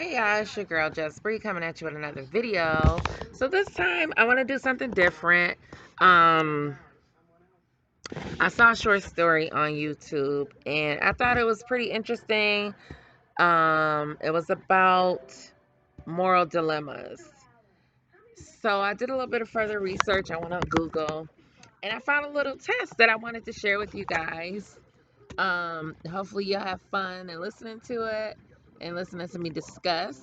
Hey guys, it's your girl Just Bree coming at you with another video. So this time I want to do something different. Um, I saw a short story on YouTube and I thought it was pretty interesting. It was about moral dilemmas. So I did a little bit of further research. I went on Google and I found a little test that I wanted to share with you guys. Hopefully you'll have fun and listening to it and listening to me discuss.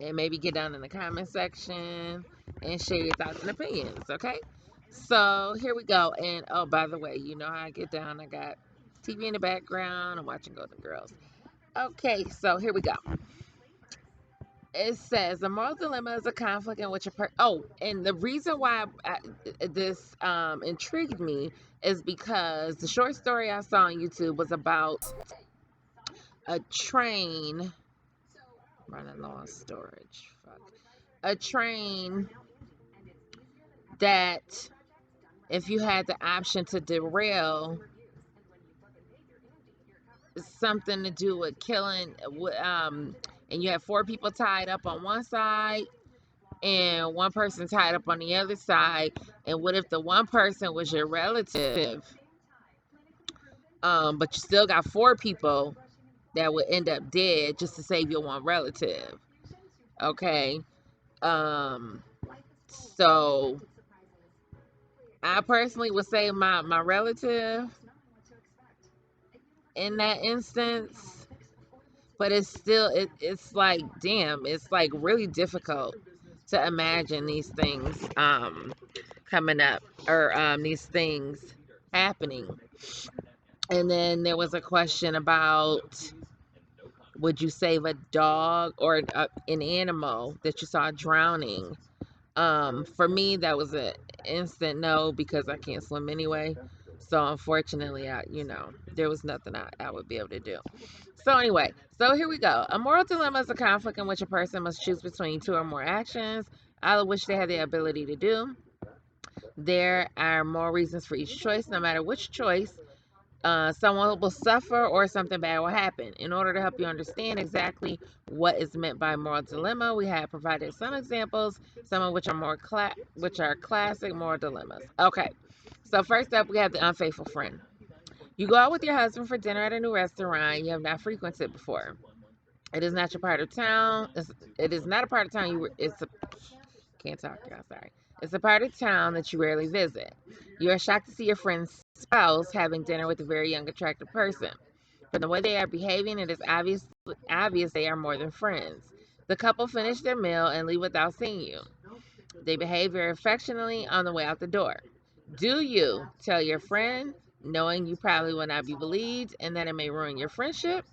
And maybe get down in the comment section and share your thoughts and opinions, okay? So here we go. And oh, by the way, you know how I get down. I got TV in the background. I'm watching Golden Girls. Okay, so here we go. It says a moral dilemma is a conflict in which and the reason why this intrigued me is because the short story I saw on YouTube was about a train running low on storage. Fuck. A train that if you had the option to derail, something to do with killing, and you have four people tied up on one side and one person tied up on the other side, and what if the one person was your relative, but you still got four people that would end up dead just to save your one relative? Okay. So I personally would say my relative in that instance, but it's still it's like, damn, it's like really difficult to imagine these things coming up, or these things happening. And then there was a question about, would you save a dog or an animal that you saw drowning? For me, that was an instant no, because I can't swim anyway. So unfortunately, there was nothing I would be able to do. So anyway, so here we go. A moral dilemma is a conflict in which a person must choose between two or more actions, all of which they have the ability to do. There are more reasons for each choice. No matter which choice, someone will suffer or something bad will happen. In order to help you understand exactly what is meant by moral dilemma, we have provided some examples, some of which are which are classic moral dilemmas. Okay, so first up, we have the unfaithful friend. You go out with your husband for dinner at a new restaurant you have not frequented before. It is not your part of town. It is not a part of town can't talk, y'all. Sorry. It's a part of town that you rarely visit. You are shocked to see your friend's spouse having dinner with a very young, attractive person. From the way they are behaving, it is obvious they are more than friends. The couple finish their meal and leave without seeing you. They behave very affectionately on the way out the door. Do you tell your friend, knowing you probably will not be believed and that it may ruin your friendship?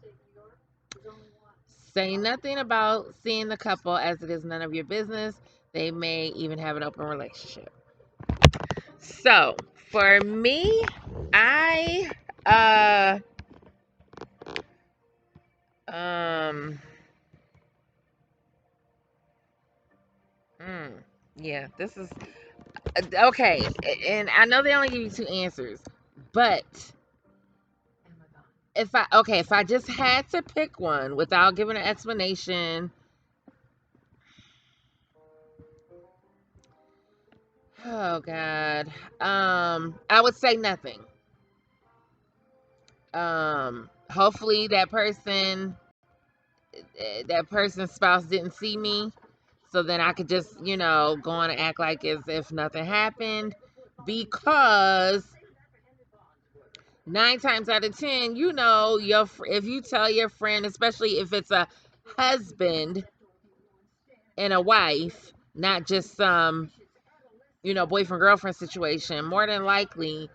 Say nothing about seeing the couple, as it is none of your business. They may even have an open relationship. So, for me, I um mm, yeah, this is okay, and I know they only give you two answers, but if I just had to pick one without giving an explanation, oh God, I would say nothing. Hopefully that person's spouse didn't see me, so then I could just, go on and act like as if nothing happened, because 9 times out of 10, if you tell your friend, especially if it's a husband and a wife, not just some, boyfriend girlfriend situation, more than likely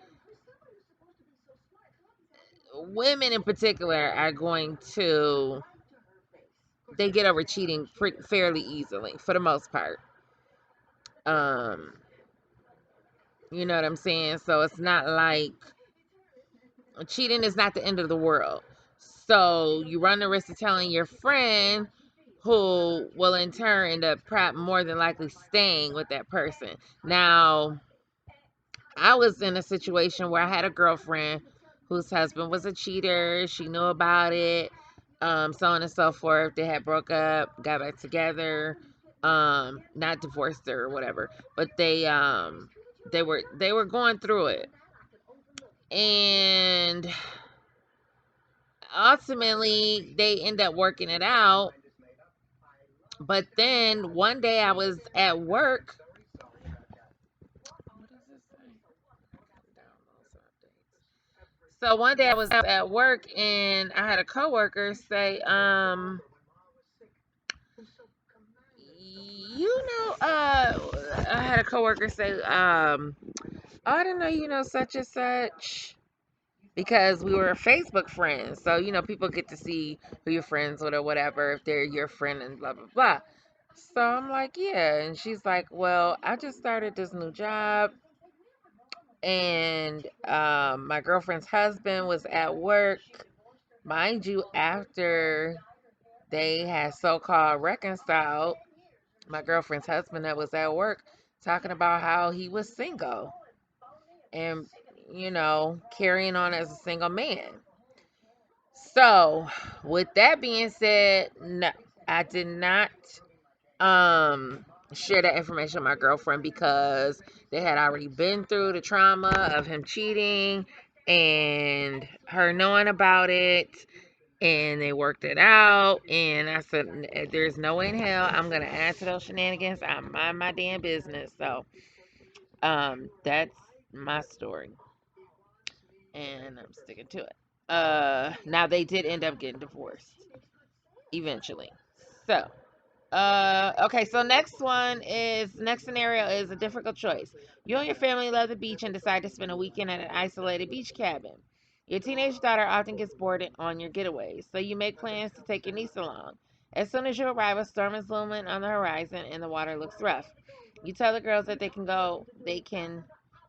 women in particular are going to, they get over cheating fairly easily for the most part. um you know what I'm saying? So it's not like, cheating is not the end of the world. So you run the risk of telling your friend, who will in turn end up more than likely staying with that person. Now, I was in a situation where I had a girlfriend whose husband was a cheater. She knew about it. so on and so forth. They had broke up, got back together, not divorced or whatever, but they were going through it, and ultimately they end up working it out. But then one day I was at work. What does this say? Downloads and updates. So one day I was at work and I had a coworker say, I had a coworker say, oh, I didn't know you know such and such, because we were Facebook friends. So, people get to see who you're friends with or whatever if they're your friend and blah, blah, blah. So I'm like, yeah. And she's like, well, I just started this new job. And my girlfriend's husband was at work, mind you, after they had so called reconciled. My girlfriend's husband that was at work talking about how he was single and, carrying on as a single man. So, with that being said, no, I did not share that information with my girlfriend because they had already been through the trauma of him cheating and her knowing about it, and they worked it out. And I said, there's no way in hell I'm gonna add to those shenanigans. I mind my damn business. So that's my story, and I'm sticking to it. Now they did end up getting divorced eventually. So, okay, so next scenario is a difficult choice. You and your family love the beach and decide to spend a weekend at an isolated beach cabin. Your teenage daughter often gets bored on your getaways, so you make plans to take your niece along. As soon as you arrive, a storm is looming on the horizon and the water looks rough. You tell the girls that they can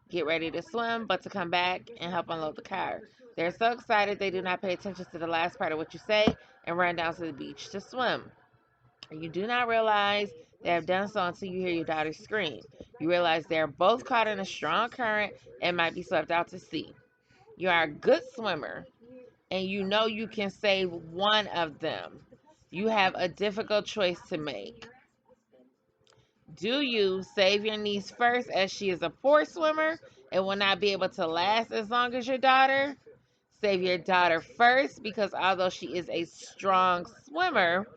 get ready to swim, but to come back and help unload the car. They're so excited they do not pay attention to the last part of what you say and run down to the beach to swim. You do not realize they have done so until you hear your daughter scream. You realize they are both caught in a strong current and might be swept out to sea. You are a good swimmer and you know you can save one of them. You have a difficult choice to make. Do you save your niece first as she is a poor swimmer and will not be able to last as long as your daughter? Save your daughter first because although she is a strong swimmer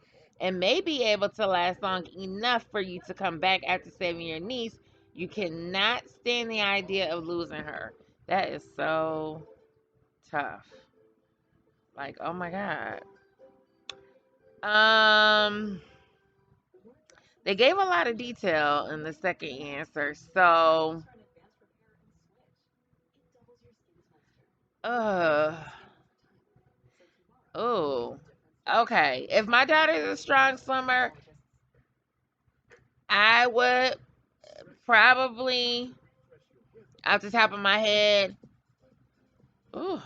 and may be able to last long enough for you to come back after saving your niece, you cannot stand the idea of losing her. That is so tough. Like, oh my God. Um, they gave a lot of detail in the second answer, so uh oh. Okay. If my daughter is a strong swimmer, I would probably, off the top of my head, ooh,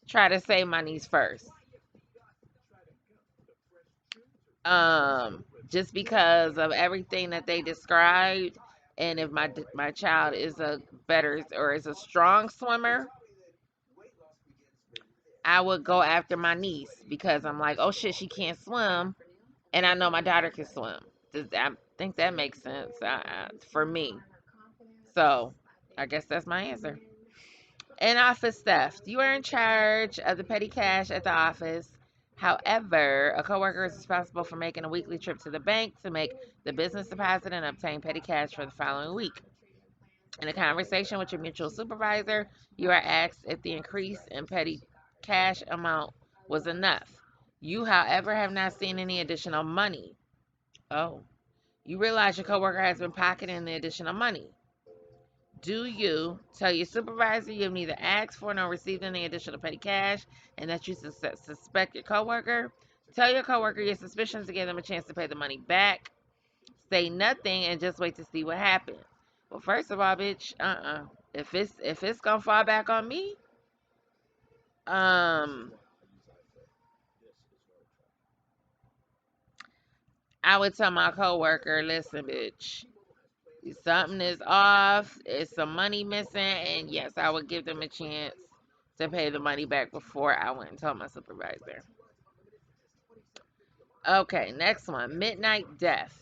try to save my niece first. Just because of everything that they described, and if my child is a better or is a strong swimmer, I would go after my niece because I'm like, oh shit, she can't swim, and I know my daughter can swim. I think that makes sense for me. So, I guess that's my answer. In office theft. You are in charge of the petty cash at the office. However, a coworker is responsible for making a weekly trip to the bank to make the business deposit and obtain petty cash for the following week. In a conversation with your mutual supervisor, you are asked if the increase in petty cash amount was enough. You, however, have not seen any additional money. Oh. You realize your coworker has been pocketing the additional money. Do you tell your supervisor you have neither asked for nor received any additional petty cash and that you suspect your coworker? Tell your coworker your suspicions to give them a chance to pay the money back. Say nothing and just wait to see what happens. Well, first of all, bitch, if it's gonna fall back on me, um, I would tell my coworker, listen, bitch, something is off. It's some money missing, and yes, I would give them a chance to pay the money back before I went and told my supervisor. Okay, next one. Midnight death.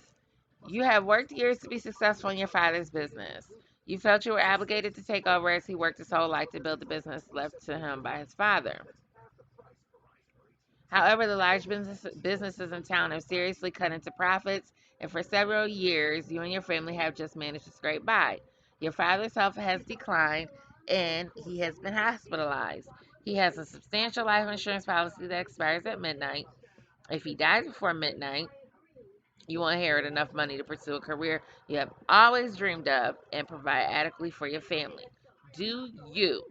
You have worked years to be successful in your father's business. You felt you were obligated to take over as he worked his whole life to build the business left to him by his father. However, the large businesses in town have seriously cut into profits, and for several years, you and your family have just managed to scrape by. Your father's health has declined, and he has been hospitalized. He has a substantial life insurance policy that expires at midnight. If he dies before midnight, you will inherit enough money to pursue a career you have always dreamed of and provide adequately for your family. Do you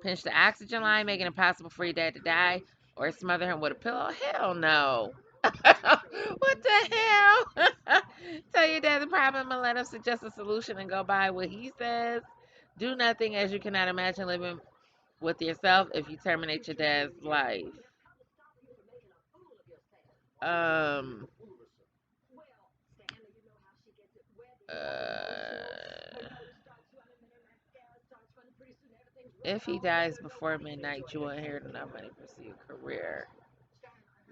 pinch the oxygen line, making it impossible for your dad to die, or smother him with a pillow? Hell no. What the hell? Tell your dad the problem and let him suggest a solution and go by what he says. Do nothing as you cannot imagine living with yourself if you terminate your dad's life. Um, uh, if he dies before midnight, you will inherit enough money to pursue a career.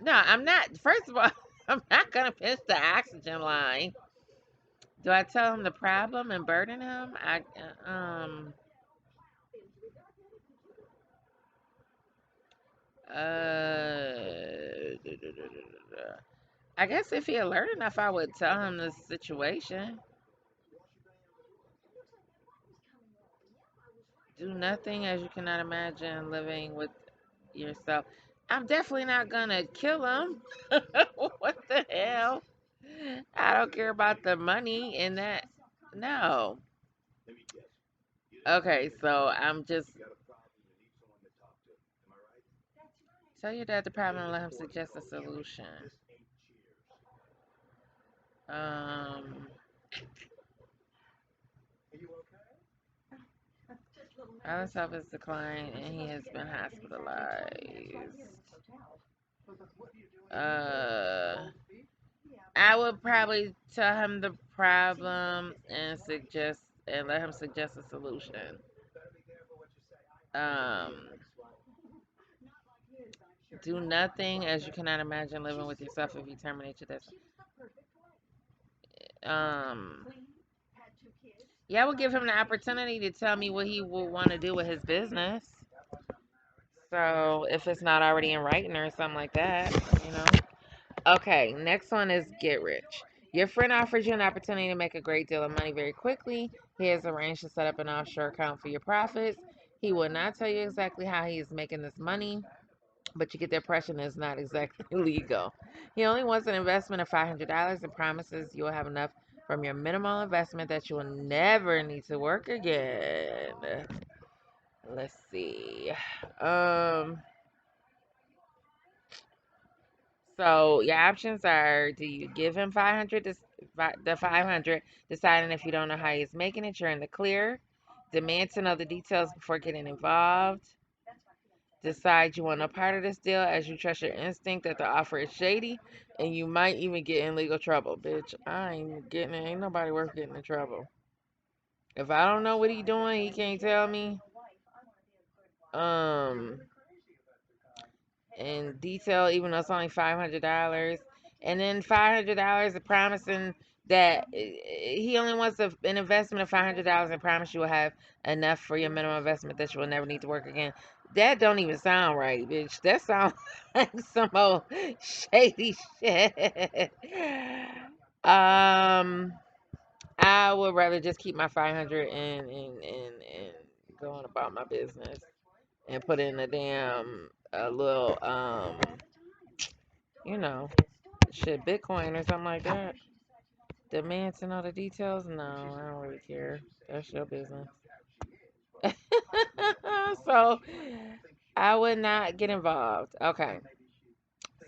No, I'm not. First of all, I'm not gonna pinch the oxygen line. Do I tell him the problem and burden him? I guess if he alert enough, I would tell him the situation. Do nothing as you cannot imagine living with yourself. I'm definitely not gonna kill him. What the hell? I don't care about the money in that. No. Okay, so I'm just tell your dad the problem and let him suggest a solution. Um, Alice health has declined and he has been hospitalized. Uh, I would probably tell him the problem and suggest and let him suggest a solution. Um, do nothing as you cannot imagine living with yourself if you terminate your death. Um, yeah, I would give him the opportunity to tell me what he would want to do with his business. So if it's not already in writing or something like that, you know. Okay, next one is get rich. Your friend offers you an opportunity to make a great deal of money very quickly. He has arranged to set up an offshore account for your profits. He will not tell you exactly how he is making this money, but you get the impression it's not exactly legal. He only wants an investment of $500 and promises you will have enough from your minimal investment that you will never need to work again. Let's see. Um, So your options are: do you give him 500, the 500, deciding if you don't know how he's making it, you're in the clear. Demand to know the details before getting involved. Decide you want no part of this deal as you trust your instinct that the offer is shady and you might even get in legal trouble. Bitch, I ain't getting it. Ain't nobody worth getting in trouble. If I don't know what he doing, he can't tell me. Um, in detail, even though it's only $500. And then $500 of promising that he only wants an investment of $500 and promise you will have enough for your minimum investment that you will never need to work again. That don't even sound right, bitch. That sounds like some old shady shit. Um, I would rather just keep my 500 and go on about my business and put in a damn a little you know, shit, Bitcoin or something like that. Demand to know the details? No, I don't really care. That's your business. So I would not get involved. Okay.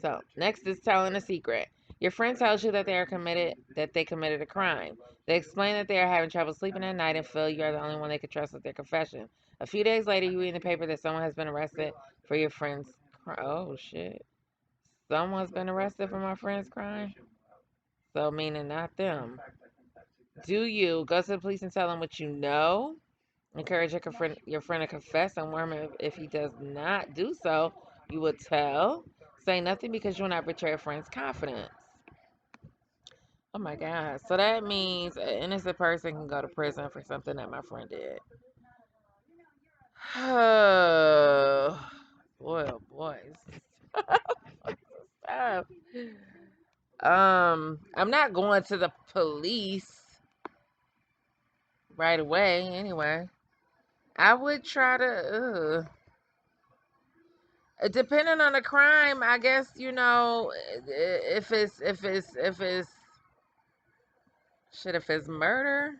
So next is telling a secret. Your friend tells you that they committed a crime. They explain that they are having trouble sleeping at night and feel you are the only one they can trust with their confession. A few days later, you read in the paper that someone has been arrested for your friend's crime. Oh shit! Someone's been arrested for my friend's crime. So meaning not them. Do you go to the police and tell them what you know? Encourage your friend to confess and warn him if he does not do so, you will tell. Say nothing because you will not betray a friend's confidence. Oh my God. So that means an innocent person can go to prison for something that my friend did. Oh, boy, oh boy. Stop. I'm not going to the police right away anyway. I would try to, depending on the crime, I guess, if it's shit, if it's murder,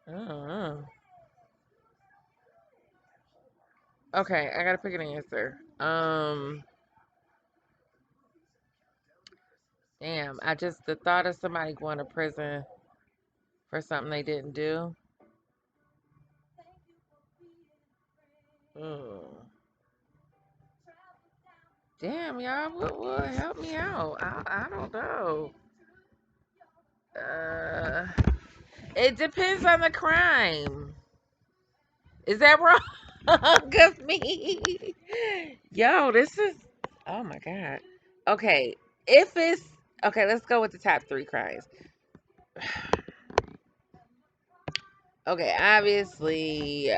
I don't know. Okay, I gotta pick an answer. Damn, I just the thought of somebody going to prison for something they didn't do. Oh, damn, y'all, what help me out? I don't know. Uh, it depends on the crime. Is that wrong? Cause me, yo, this is. Oh my God. Okay, if it's okay, let's go with the top three crimes. Okay, obviously,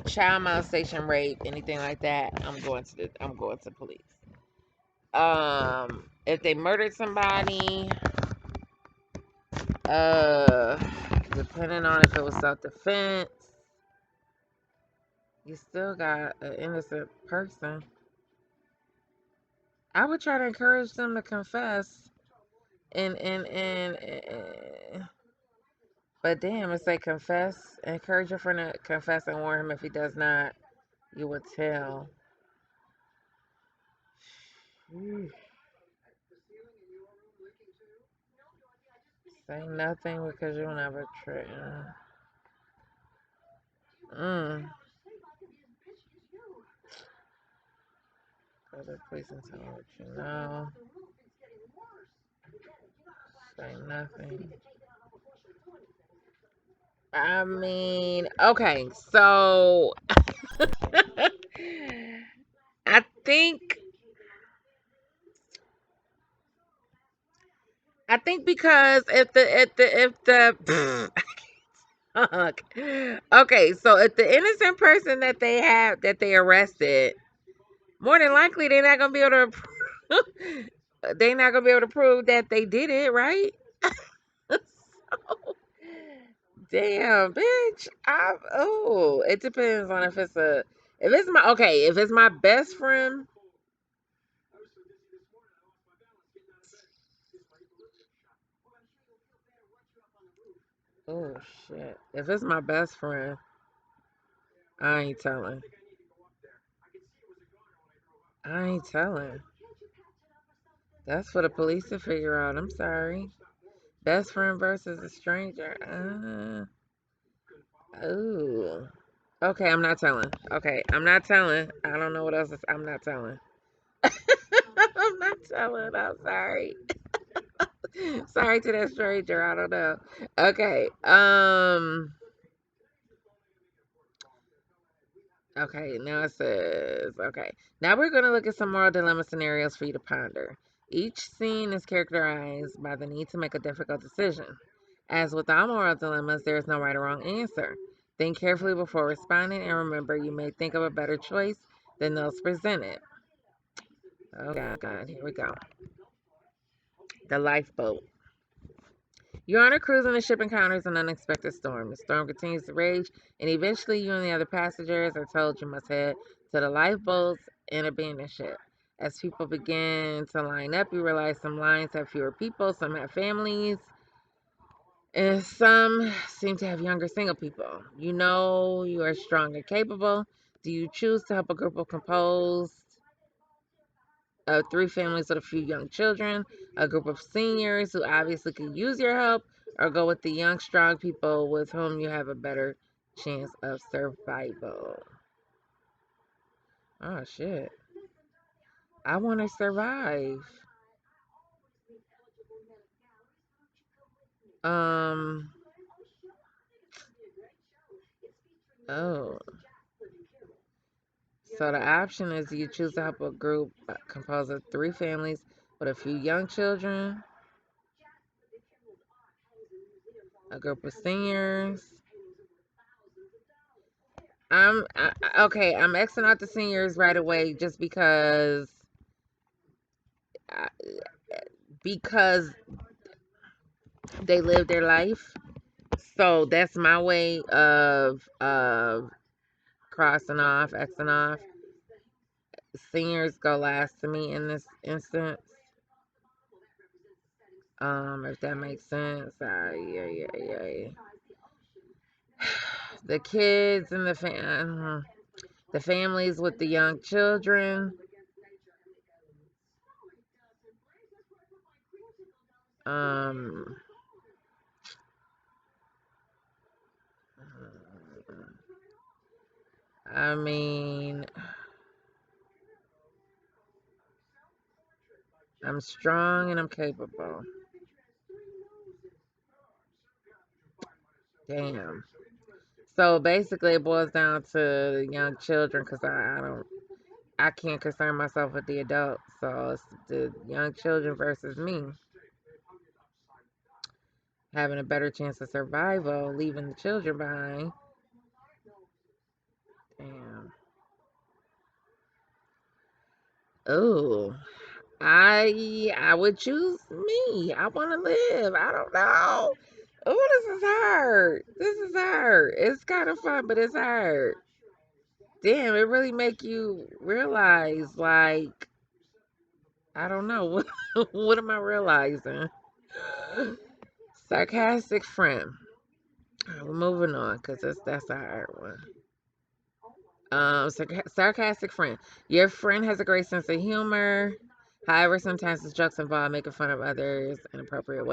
child molestation, rape, anything like that. I'm going to police. If they murdered somebody, uh, depending on if it was self defense, you still got an innocent person. I would try to encourage them to confess, and but damn, it's like confess, encourage your friend to confess and warn him if he does not, you would tell. Say nothing because you'll never try. Mm. Go to the police and tell them what you know. Say nothing. I mean, okay, so I think because if the fuck. Okay, so if the innocent person that they arrested, more than likely they're not gonna be able to they're not gonna be able to prove that they did it, right? So, damn, bitch. It depends on if it's my best friend. Oh shit. If it's my best friend, I ain't telling. I ain't telling. That's for the police to figure out. I'm sorry. Best friend versus a stranger. Ooh. Okay, I'm not telling. Okay, I'm not telling. I don't know what else I'm not telling. I'm not telling. I'm sorry. Sorry to that stranger. I don't know. Okay. Okay, now it says, okay. Now we're going to look at some moral dilemma scenarios for you to ponder. Each scene is characterized by the need to make a difficult decision. As with all moral dilemmas, there is no right or wrong answer. Think carefully before responding, and remember, you may think of a better choice than those presented. Oh, God, here we go. The lifeboat. You're on a cruise and the ship encounters an unexpected storm. The storm continues to rage, and eventually you and the other passengers are told you must head to the lifeboats and abandon ship. As people begin to line up, you realize some lines have fewer people, some have families, and some seem to have younger single people. You know you are strong and capable. Do you choose to help a group of composed three families with a few young children, a group of seniors who obviously could use your help, or go with the young, strong people with whom you have a better chance of survival? Oh, shit. I want to survive. Um, oh. So the option is you choose to help a group composed of 3 families with a few young children, a group of seniors. Okay. I'm Xing out the seniors right away just uh, because they live their life. So that's my way of crossing off, Xing off. Seniors go last to me in this instance. If that makes sense. Yeah. The kids and the families with the young children. Um, I mean, I'm strong and I'm capable. Damn. So basically, it boils down to the young children because I can't concern myself with the adults. So it's the young children versus me having a better chance of survival, leaving the children behind. Damn. Oh, I would choose me. I want to live. I don't know. Oh, this is hard. This is hard. It's kind of fun, but it's hard. Damn, it really make you realize, like, I don't know. What am I realizing? Sarcastic friend. We're moving on because that's a hard one. Sarcastic friend. Your friend has a great sense of humor. However, sometimes his jokes involve making fun of others in inappropriate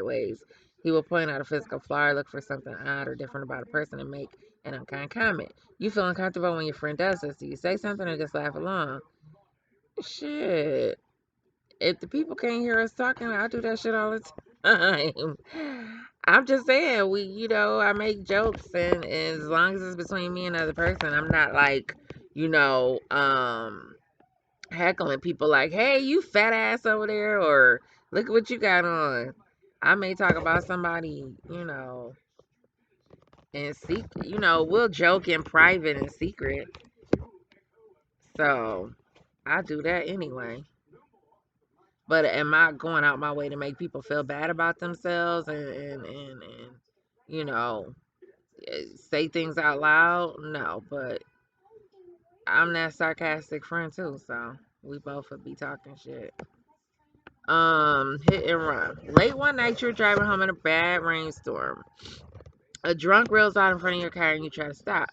ways. He will point out a physical flaw or look for something odd or different about a person and make an unkind comment. You feel uncomfortable when your friend does this. Do you say something or just laugh along? Shit. If the people can't hear us talking, I do that shit all the time. I'm just saying, I make jokes, and as long as it's between me and another person, I'm not like, you know, um, heckling people like, hey, you fat ass over there, or look at what you got on. I may talk about somebody, in secret, we'll joke in private and secret. So I do that anyway. But am I going out my way to make people feel bad about themselves and you know, say things out loud? No, but I'm that sarcastic friend too, so we both would be talking shit. Hit and run. Late one night, you're driving home in a bad rainstorm. A drunk rails out in front of your car and you try to stop,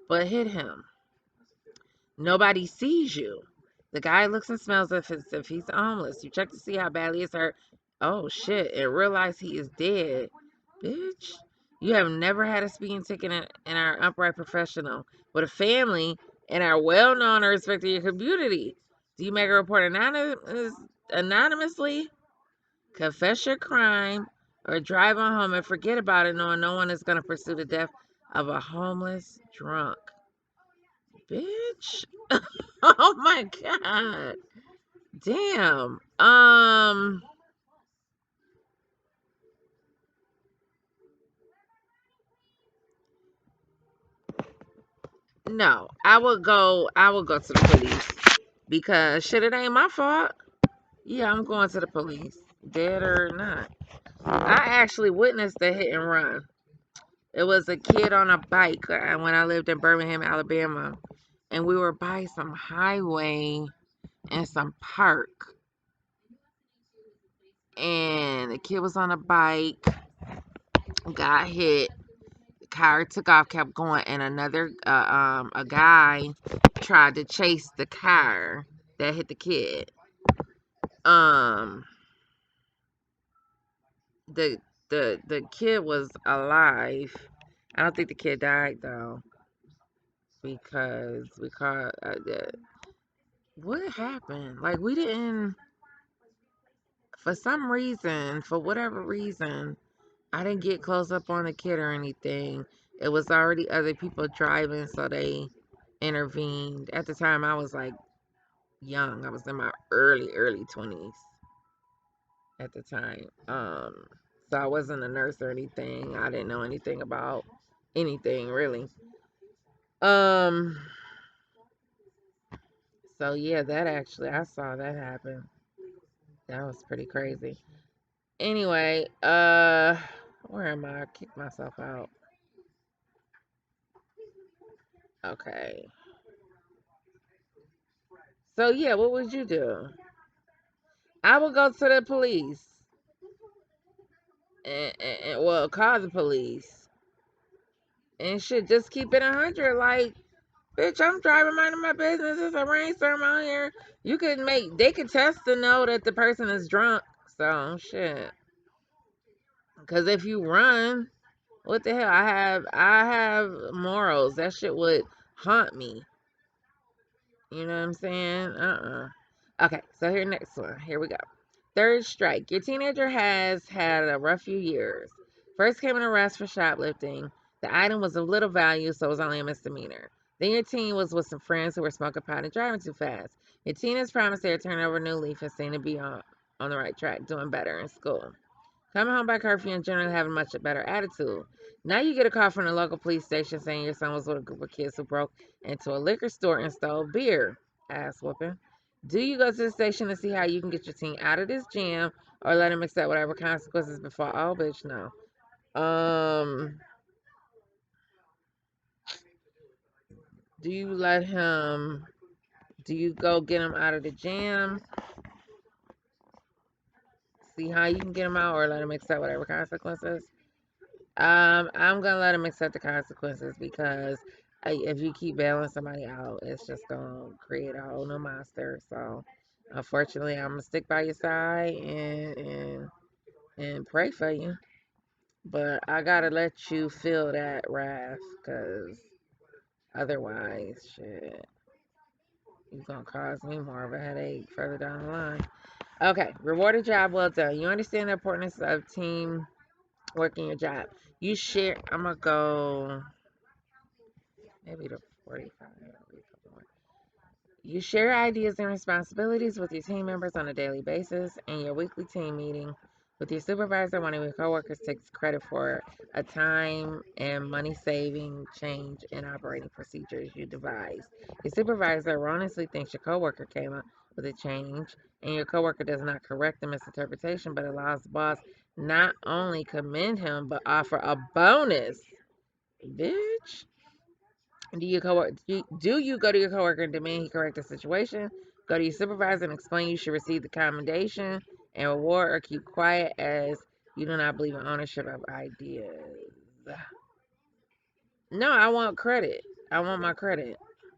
but hit him. Nobody sees you. The guy looks and smells as if he's homeless. You check to see how badly it's hurt. Oh shit, and realize he is dead. Bitch. You have never had a speeding ticket in our upright professional with a family and are well known or respected in your community. Do you make a report anonymously? Confess your crime or drive on home and forget about it knowing no one is going to pursue the death of a homeless drunk. Bitch. Oh my god. Damn. No. I will go to the police because shit, it ain't my fault. Yeah, I'm going to the police. Dead or not. I actually witnessed a hit and run. It was a kid on a bike when I lived in Birmingham, Alabama. And we were by some highway and some park. And the kid was on a bike, got hit. The car took off, kept going, and a guy tried to chase the car that hit the kid. Um, the the kid was alive. I don't think the kid died though because we caught. What happened? Like we didn't. For some reason, for whatever reason, I didn't get close up on the kid or anything. It was already other people driving, so they intervened. At the time, I was like young. I was in my early 20s at the time. So I wasn't a nurse or anything. I didn't know anything about anything really. Um, so yeah, that actually I saw that happen. That was pretty crazy. Anyway, where am I? I kicked myself out. Okay. So yeah, what would you do? I would go to the police and well, call the police and shit. Just keep it 100. Like, bitch, I'm driving, minding my business. It's a rainstorm out here. You could make, they could test to know that the person is drunk. So shit. Because if you run, what the hell? I have morals. That shit would haunt me. You know what I'm saying? Okay, so here, next one. Here we go. Third strike. Your teenager has had a rough few years. First came an arrest for shoplifting. The item was of little value, so it was only a misdemeanor. Then your teen was with some friends who were smoking pot and driving too fast. Your teen has promised they would turn over a new leaf and seem to be on the right track, doing better in school. Coming home by curfew and generally having much better attitude. Now you get a call from the local police station saying your son was with a group of kids who broke into a liquor store and stole beer. Ass whooping. Do you go to the station to see how you can get your teen out of this jam or let him accept whatever consequences before? Oh, bitch, no. Do you let him, do you go get him out of the jam? See how you can get him out or let him accept whatever consequences? I'm gonna let him accept the consequences because if you keep bailing somebody out, it's just gonna create a whole new monster. So, unfortunately, I'm gonna stick by your side and pray for you. But I gotta let you feel that wrath, cause otherwise, shit, you're gonna cause me more of a headache further down the line. Okay, rewarded job well done. You understand the importance of team working your job. You share. I'm gonna go. Maybe to 45. You share ideas and responsibilities with your team members on a daily basis. In your weekly team meeting with your supervisor, one of your coworkers takes credit for a time and money saving change in operating procedures you devised. Your supervisor erroneously thinks your coworker came up with a change, and your coworker does not correct the misinterpretation but allows the boss not only commend him but offer a bonus. Bitch. Do you go to your coworker and demand he correct the situation? Go to your supervisor and explain you should receive the commendation and reward, or keep quiet as you do not believe in ownership of ideas. No, I want credit. I want my credit.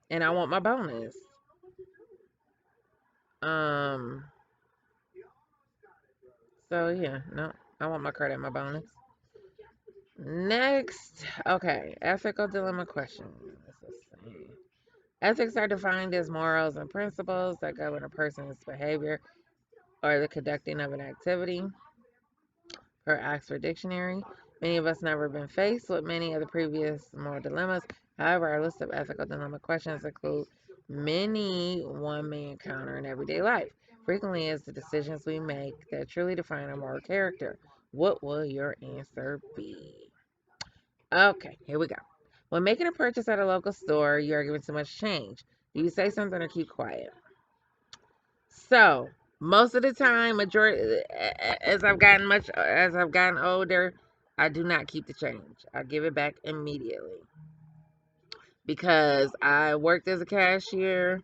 And I want my bonus. Um so yeah, no. I want my credit and my bonus. Next, okay, ethical dilemma questions. Let's see. Ethics are defined as morals and principles that govern a person's behavior or the conducting of an activity, per Oxford Dictionary. Many of us never been faced with many of the previous moral dilemmas. However, our list of ethical dilemma questions include many one may encounter in everyday life. Frequently, it's the decisions we make that truly define our moral character. What will your answer be? Okay, here we go. When making a purchase at a local store, you are given too much change. Do you say something or keep quiet? So most of the time, majority as I've gotten older, I do not keep the change. I give it back immediately because I worked as a cashier,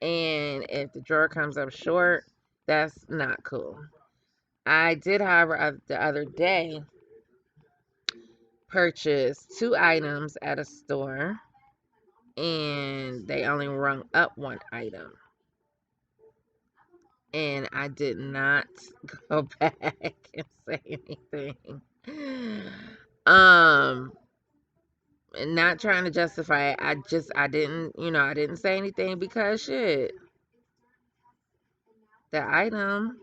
and if the drawer comes up short, that's not cool. I did, however, the other day purchase two items at a store, and they only rung up one item. And I did not go back and say anything. Um, not trying to justify it. I didn't, I didn't say anything because shit, the item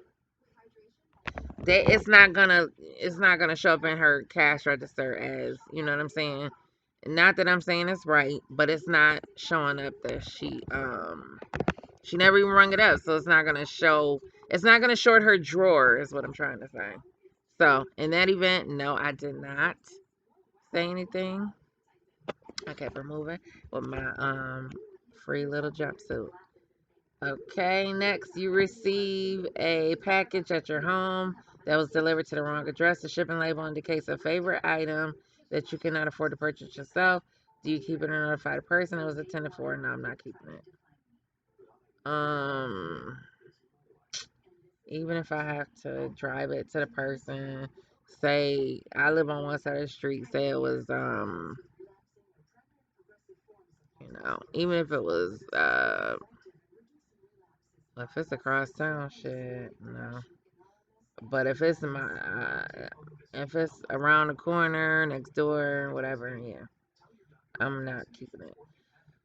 it's not gonna show up in her cash register as, you know what I'm saying? Not that I'm saying it's right, but it's not showing up that she never even rung it up, so it's not gonna short her drawer is what I'm trying to say. So in that event, no, I did not say anything. I kept her moving with my free little jumpsuit. Okay, next you receive a package at your home that was delivered to the wrong address. The shipping label indicates a favorite item that you cannot afford to purchase yourself. Do you keep it or notify the person it was intended for? No, I'm not keeping it. Um, Even if I have to drive it to the person, say I live on one side of the street, say it was even if it was if it's across town, shit, no. But if it's around the corner, next door, whatever, yeah, I'm not keeping it.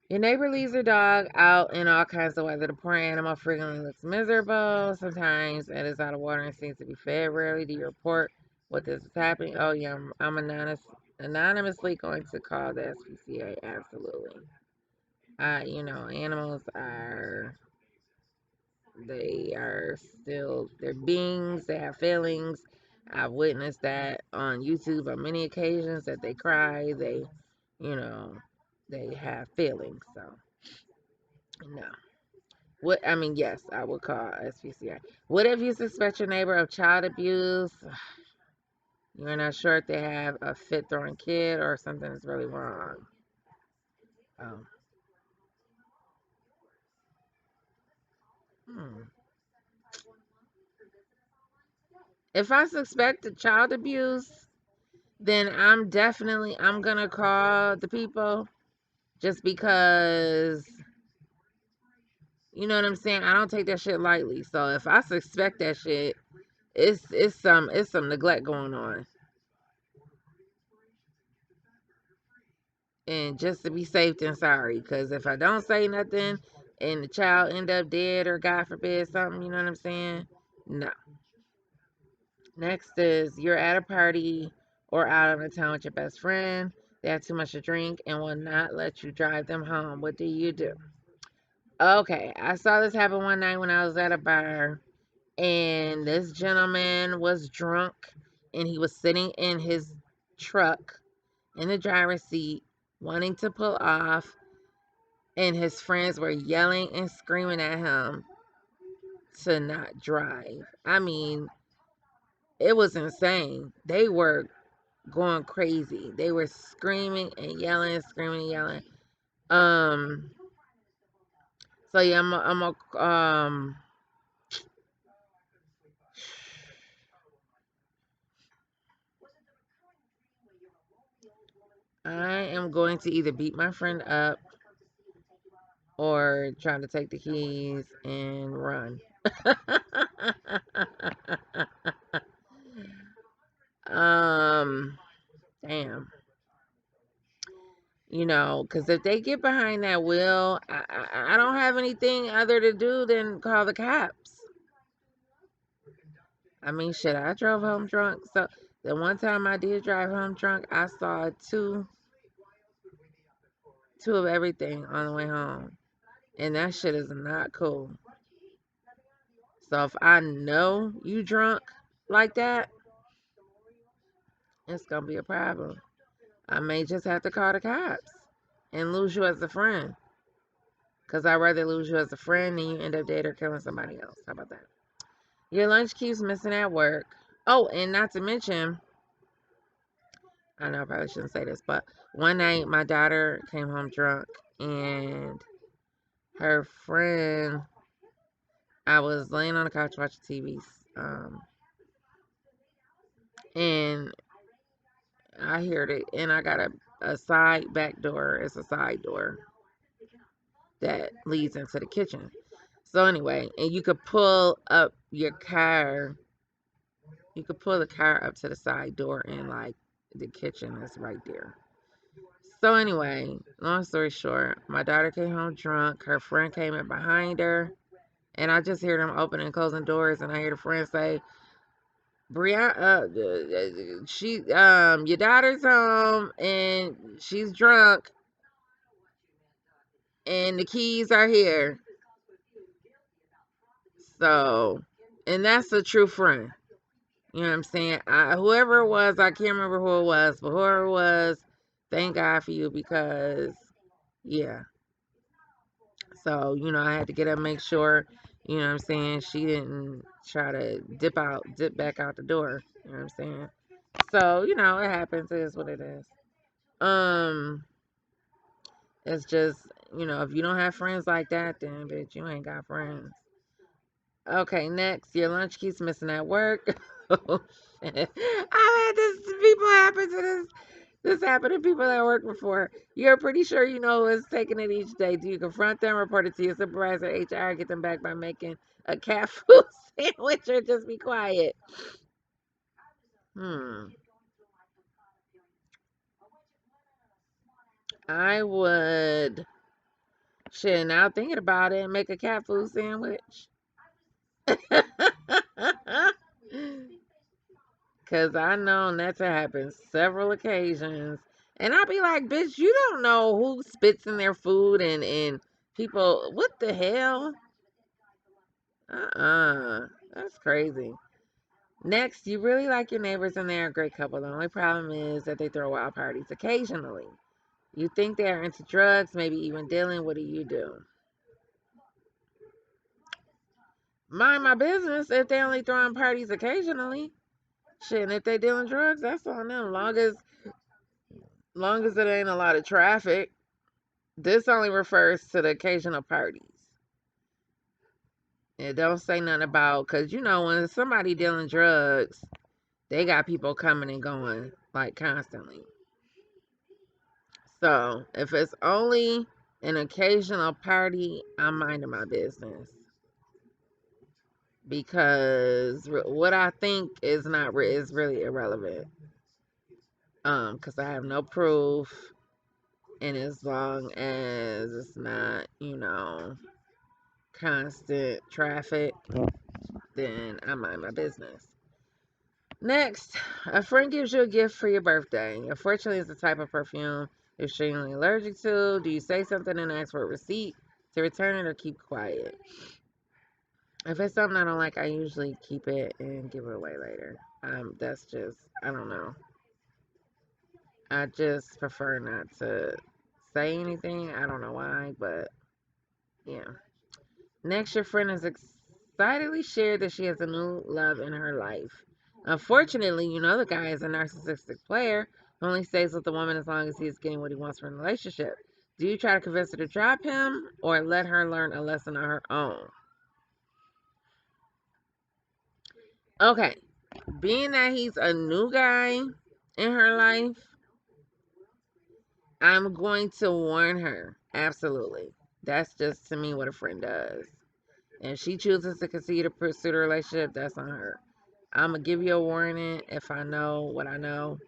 Your neighbor leaves their dog out in all kinds of weather. The poor animal frequently looks miserable. Sometimes it is out of water and seems to be fed. Rarely do you report what this is happening. Oh yeah, I'm anonymously going to call the SPCA. Absolutely. Animals are still they're beings. They have feelings. I've witnessed that on YouTube on many occasions that they cry. You know, they have feelings. So no. Yes, I would call SPCA. What if you suspect your neighbor of child abuse? You're not sure if they have a fit throwing kid or something is really wrong. Um, hmm. If I suspect a child abuse, then I'm gonna call the people just because you know what I'm saying. I don't take that shit lightly. So if I suspect that shit, it's some neglect going on. And just to be safe than sorry, because if I don't say nothing and the child end up dead or God forbid something, you know what I'm saying? No. Next is you're at a party or out of the town with your best friend. They have too much to drink and will not let you drive them home. What do you do? Okay, I saw this happen one night when I was at a bar, and this gentleman was drunk and he was sitting in his truck in the driver's seat wanting to pull off, and his friends were yelling and screaming at him to not drive. I mean, it was insane. They were going crazy. They were screaming and yelling, screaming and yelling. Um, so yeah, I am going to either beat my friend up or try to take the keys and run. um, Damn. Because if they get behind that wheel, I don't have anything other to do than call the cops. I mean, shit, I drove home drunk. So the one time I did drive home drunk, I saw two of everything on the way home, and that shit is not cool. So if I know you drunk like that, it's gonna be a problem. I may just have to call the cops and lose you as a friend. Cause I'd rather lose you as a friend than you end up dead or killing somebody else. How about that? Your lunch keeps missing at work. Oh, and not to mention, I know I probably shouldn't say this, but one night my daughter came home drunk and her friend, I was laying on the couch watching TV, and I heard it, and I got a side back door. It's a side door that leads into the kitchen. So anyway, and you could pull the car up to the side door, and like the kitchen is right there. So anyway, long story short, my daughter came home drunk. Her friend came in behind her, and I just hear them opening and closing doors, and I hear the friend say, Brianna, your daughter's home and she's drunk and the keys are here. So, and that's a true friend. You know what I'm saying? Whoever it was, I can't remember who it was, but whoever it was, thank God for you because, yeah. So, I had to get up, make sure, what I'm saying, she didn't try to dip back out the door. You know what I'm saying? So, it happens. It is what it is. Um, it's just, if you don't have friends like that, then bitch, you ain't got friends. Okay, next, your lunch keeps missing at work. Oh, shit. I've had people happen to this happened to people that work before. You're pretty sure you know who's taking it each day. Do you confront them, report it to your supervisor, HR, get them back by making a cat food sandwich, or just be quiet? Hmm. I would, shit, now thinking about it, make a cat food sandwich. Because I know that to happen several occasions. And I'll be like, bitch, you don't know who spits in their food and people, what the hell? That's crazy. Next, you really like your neighbors and they're a great couple. The only problem is that they throw wild parties occasionally. You think they are into drugs, maybe even dealing. What do you do? Mind my business if they only throwing parties occasionally. Shit, and if they dealing drugs, that's on them. Long as it ain't a lot of traffic. This only refers to the occasional parties. It don't say nothing about, because when somebody dealing drugs, they got people coming and going like constantly. So if it's only an occasional party, I'm minding my business because what I think is not is really irrelevant. Because I have no proof, and as long as it's not, constant traffic, then I mind my business. Next, a friend gives you a gift for your birthday. Unfortunately, it's the type of perfume you're extremely allergic to. Do you say something and ask for a receipt to return it or keep quiet? If it's something I don't like, I usually keep it and give it away later. That's just, I don't know. I just prefer not to say anything. I don't know why, but yeah. Next, your friend has excitedly shared that she has a new love in her life. Unfortunately, the guy is a narcissistic player who only stays with the woman as long as he is getting what he wants from the relationship. Do you try to convince her to drop him or let her learn a lesson on her own? Okay, being that he's a new guy in her life, I'm going to warn her. Absolutely. That's just to me what a friend does. And if she chooses to continue to pursue the relationship, that's on her. I'm going to give you a warning if I know what I know.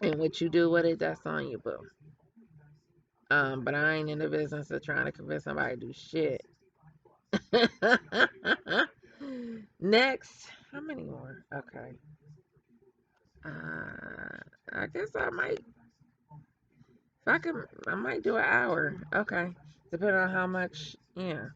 And what you do with it, that's on you, boo. But I ain't in the business of trying to convince somebody to do shit. Next. How many more? Okay. I guess I might. If I could, I might do an hour. Okay. Depending on how much. Yeah.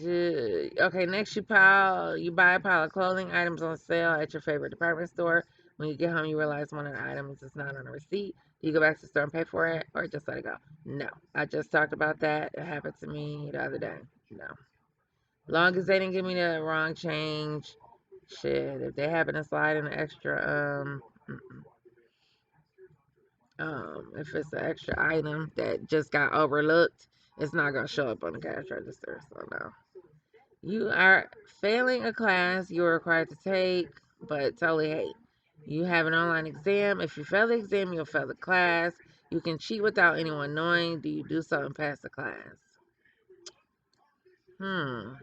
Okay, next you buy a pile of clothing items on sale at your favorite department store. When you get home, you realize one of the items is not on a receipt. Do you go back to the store and pay for it, or just let it go? No, I just talked about that. It happened to me the other day. No, long as they didn't give me the wrong change. Shit, if they happen to slide in an extra, if it's an extra item that just got overlooked, it's not gonna show up on the cash register. So no. You are failing a class you are required to take, but totally hate. You have an online exam. If you fail the exam, you'll fail the class. You can cheat without anyone knowing. Do you do so and pass the class? Hmm.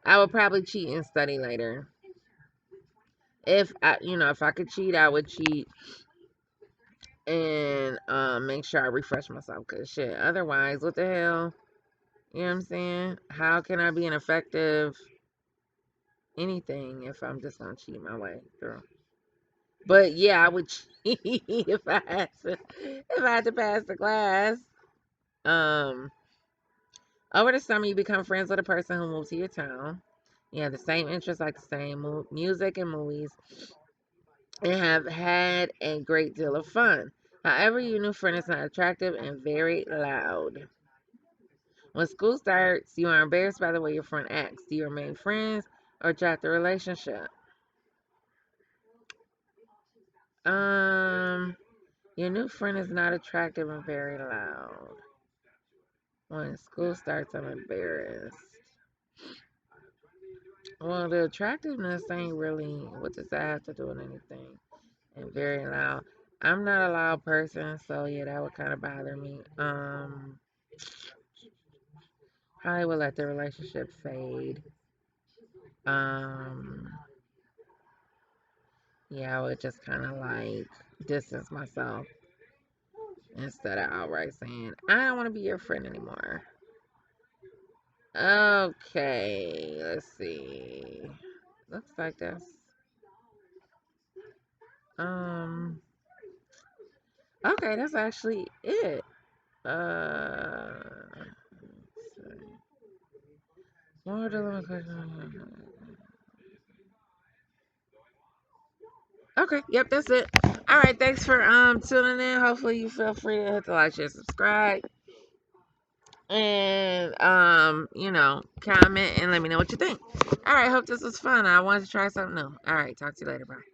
I would probably cheat and study later. If I could cheat, I would cheat and make sure I refresh myself. Cause shit, otherwise, what the hell? You know what I'm saying? How can I be an effective anything if I'm just gonna cheat my way through. But yeah, I would cheat if I had to pass the class. Um, Over the summer, you become friends with a person who moved to your town. You have the same interests, like the same music and movies, and have had a great deal of fun. However, your new friend is not attractive and very loud. When school starts, you are embarrassed by the way your friend acts. Do you remain friends or drop the relationship? Um, your new friend is not attractive and very loud. When school starts, I'm embarrassed. Well, the attractiveness ain't really, what does that have to do with anything? And very loud. I'm not a loud person, so yeah, that would kind of bother me. Probably would let the relationship fade. Um, yeah, I would just kind of like distance myself instead of outright saying, I don't want to be your friend anymore. Okay, let's see. Looks like that's um okay, that's actually it. Let's see. More dilemma question. Okay, yep, that's it. All right, thanks for tuning in. Hopefully you feel free to hit the like, share, subscribe, and comment and let me know what you think. All right, hope this was fun. I wanted to try something new. All right, talk to you later. Bye.